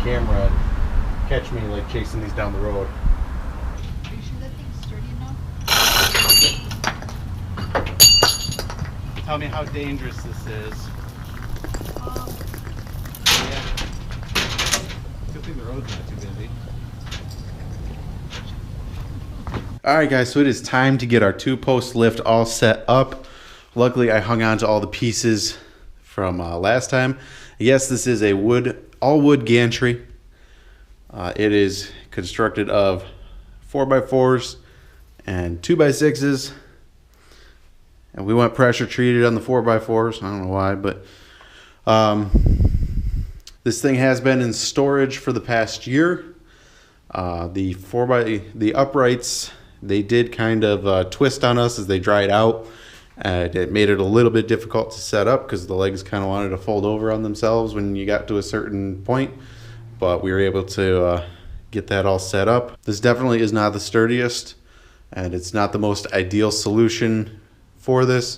camera and catch me like chasing these down the road. Are you sure that thing's sturdy enough? Tell me how dangerous this is. Yeah. Good thing the road's not too busy. Alright guys, so it is time to get our 2-post lift all set up. Luckily I hung on to all the pieces from last time. Yes, this is a all wood gantry. It is constructed of 4x4s and 2x6s. And we went pressure treated on the 4x4s. I don't know why, but this thing has been in storage for the past year. The uprights, they did kind of twist on us as they dried out. It made it a little bit difficult to set up because the legs kind of wanted to fold over on themselves when you got to a certain point. But we were able to get that all set up. This definitely is not the sturdiest, and it's not the most ideal solution for this.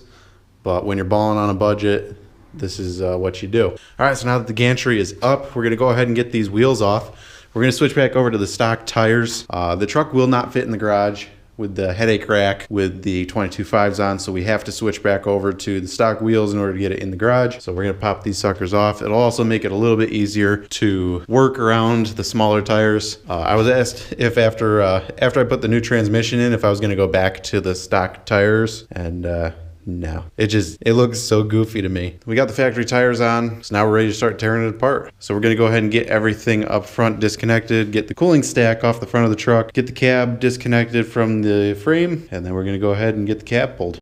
But when you're balling on a budget, this is what you do. All right, so now that the gantry is up, we're going to go ahead and get these wheels off. We're going to switch back over to the stock tires. The truck will not fit in the garage with the headache rack with the 22.5s on, so we have to switch back over to the stock wheels in order to get it in the garage. So we're going to pop these suckers off. It'll also make it a little bit easier to work around the smaller tires. I was asked if after I put the new transmission in, if I was going to go back to the stock tires, and no, it looks so goofy to me. We got the factory tires on, so now we're ready to start tearing it apart. So we're going to go ahead and get everything up front disconnected, get the cooling stack off the front of the truck, get the cab disconnected from the frame, and then we're going to go ahead and get the cab pulled.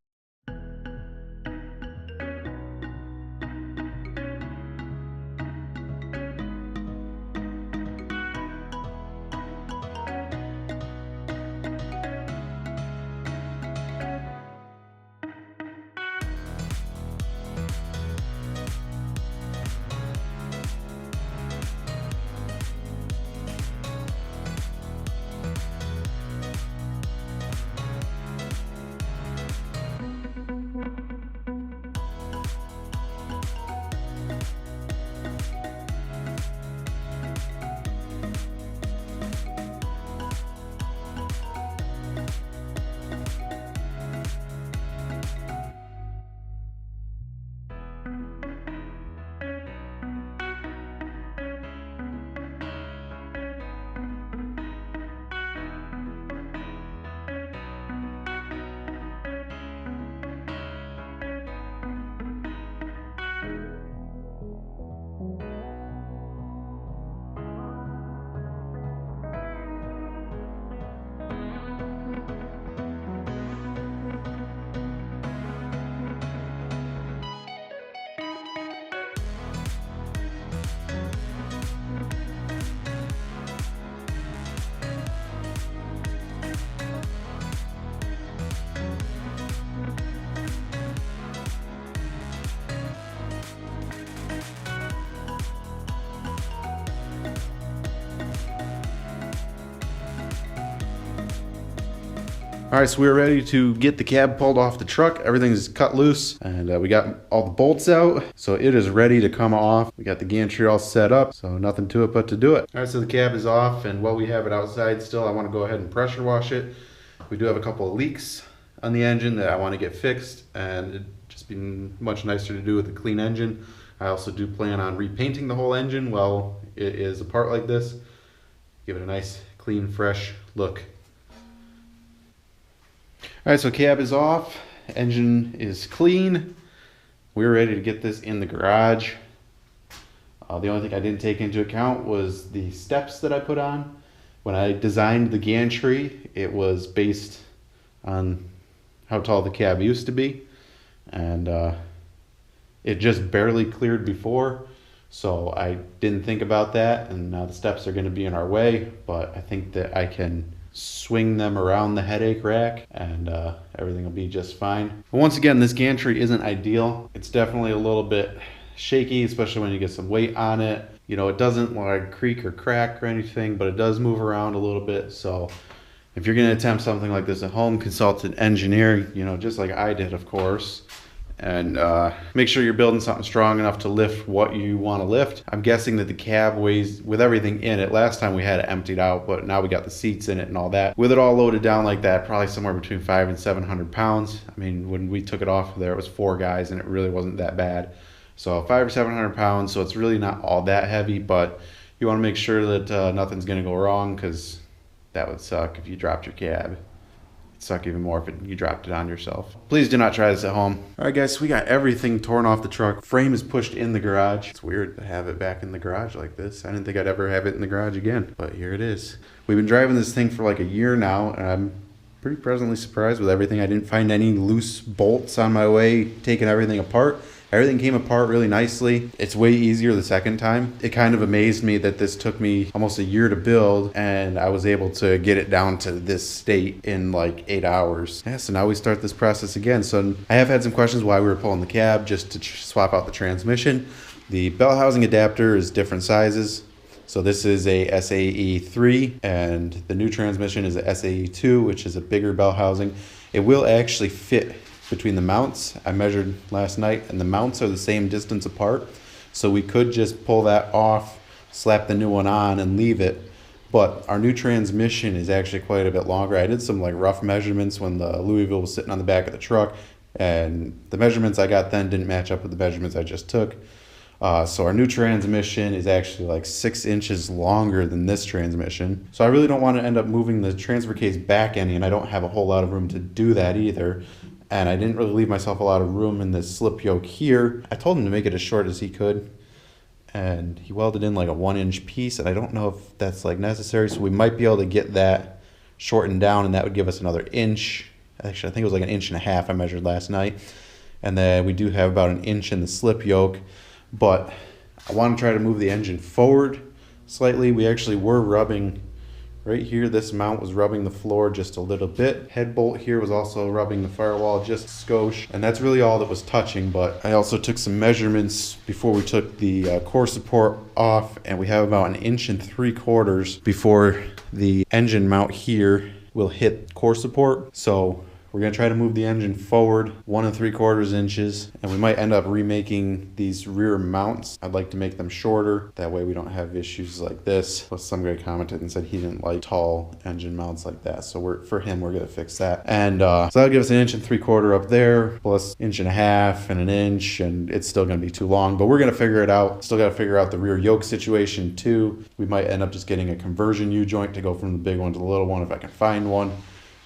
All right, so we're ready to get the cab pulled off the truck. Everything's cut loose, and we got all the bolts out, so it is ready to come off. We got the gantry all set up, so nothing to it but to do it. All right, so the cab is off, and while we have it outside still, I want to go ahead and pressure wash it. We do have a couple of leaks on the engine that I want to get fixed, and it'd just be much nicer to do with a clean engine. I also do plan on repainting the whole engine while it is apart like this. Give it a nice, clean, fresh look. All right, so cab is off, engine is clean. We're ready to get this in the garage. The only thing I didn't take into account was the steps that I put on. When I designed the gantry, it was based on how tall the cab used to be, and it just barely cleared before, so I didn't think about that, and now the steps are going to be in our way, but I think that I can swing them around the headache rack, and everything will be just fine. But once again, this gantry isn't ideal. It's definitely a little bit shaky, especially when you get some weight on it. You know, it doesn't like creak or crack or anything, but it does move around a little bit. So if you're going to attempt something like this at home, consult an engineer, you know, just like I did, of course, and make sure you're building something strong enough to lift what you want to lift. I'm guessing that the cab weighs, with everything in it, last time we had it emptied out, but now we got the seats in it and all that. With it all loaded down like that, probably somewhere between 500 and 700 pounds. I mean, when we took it off of there, it was 4 guys and it really wasn't that bad. So 500 or 700 pounds, so it's really not all that heavy, but you want to make sure that nothing's going to go wrong, because that would suck if you dropped your cab. It'd suck even more if you dropped it on yourself. Please do not try this at home. All right, guys, so we got everything torn off the truck. Frame is pushed in the garage. It's weird to have it back in the garage like this. I didn't think I'd ever have it in the garage again, but here it is. We've been driving this thing for like a year now, and I'm pretty pleasantly surprised with everything. I didn't find any loose bolts on my way taking everything apart. Everything came apart really nicely. It's way easier the second time. It kind of amazed me that this took me almost a year to build, and I was able to get it down to this state in like 8 hours. Yeah, so now we start this process again. So I have had some questions why we were pulling the cab, just to swap out the transmission. The bell housing adapter is different sizes. So this is a SAE 3, and the new transmission is a SAE 2, which is a bigger bell housing. It will actually fit between the mounts. I measured last night, and the mounts are the same distance apart, so we could just pull that off, slap the new one on, and leave it. But our new transmission is actually quite a bit longer. I did some like rough measurements when the Louisville was sitting on the back of the truck, and the measurements I got then didn't match up with the measurements I just took. So our new transmission is actually like 6 inches longer than this transmission. So I really don't want to end up moving the transfer case back any, and I don't have a whole lot of room to do that either. And I didn't really leave myself a lot of room in this slip yoke here. I told him to make it as short as he could, and he welded in like a 1-inch piece, and I don't know if that's like necessary, so we might be able to get that shortened down, and that would give us another inch. Actually, I think it was like 1.5 inches I measured last night. And then we do have about 1 inch in the slip yoke, but I want to try to move the engine forward slightly. We actually were rubbing right here. This mount was rubbing the floor just a little bit. Head bolt here was also rubbing the firewall just a skosh, and that's really all that was touching. But I also took some measurements before we took the core support off, and we have about 1.75 inches before the engine mount here will hit core support. So we're going to try to move the engine forward 1.75 inches, and we might end up remaking these rear mounts. I'd like to make them shorter. That way we don't have issues like this. Plus some guy commented and said he didn't like tall engine mounts like that. So for him, we're going to fix that. And so that'll give us 1.75 inches up there, plus 1.5 inches and 1 inch, and it's still going to be too long, but we're going to figure it out. Still got to figure out the rear yoke situation too. We might end up just getting a conversion U-joint to go from the big one to the little one if I can find one.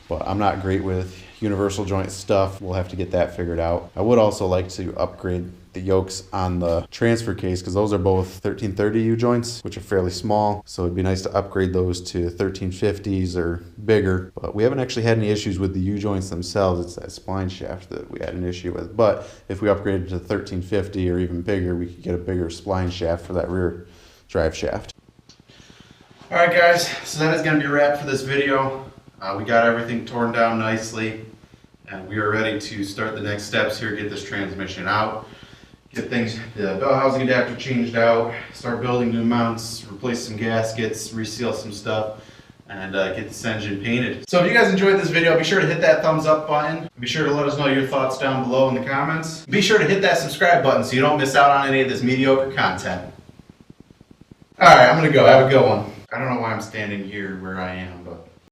But I'm not great with universal joint stuff. We'll have to get that figured out. I would also like to upgrade the yokes on the transfer case, because those are both 1330 U-joints, which are fairly small. So it'd be nice to upgrade those to 1350s or bigger. But we haven't actually had any issues with the U-joints themselves. It's that spline shaft that we had an issue with. But if we upgraded to 1350 or even bigger, we could get a bigger spline shaft for that rear drive shaft. All right, guys, so that is going to be a wrap for this video. We got everything torn down nicely, and we are ready to start the next steps here, get this transmission out, get the bell housing adapter changed out, start building new mounts, replace some gaskets, reseal some stuff, and get this engine painted. So if you guys enjoyed this video, be sure to hit that thumbs up button. Be sure to let us know your thoughts down below in the comments. Be sure to hit that subscribe button so you don't miss out on any of this mediocre content. Alright, I'm gonna go. Have a good one. I don't know why I'm standing here where I am, but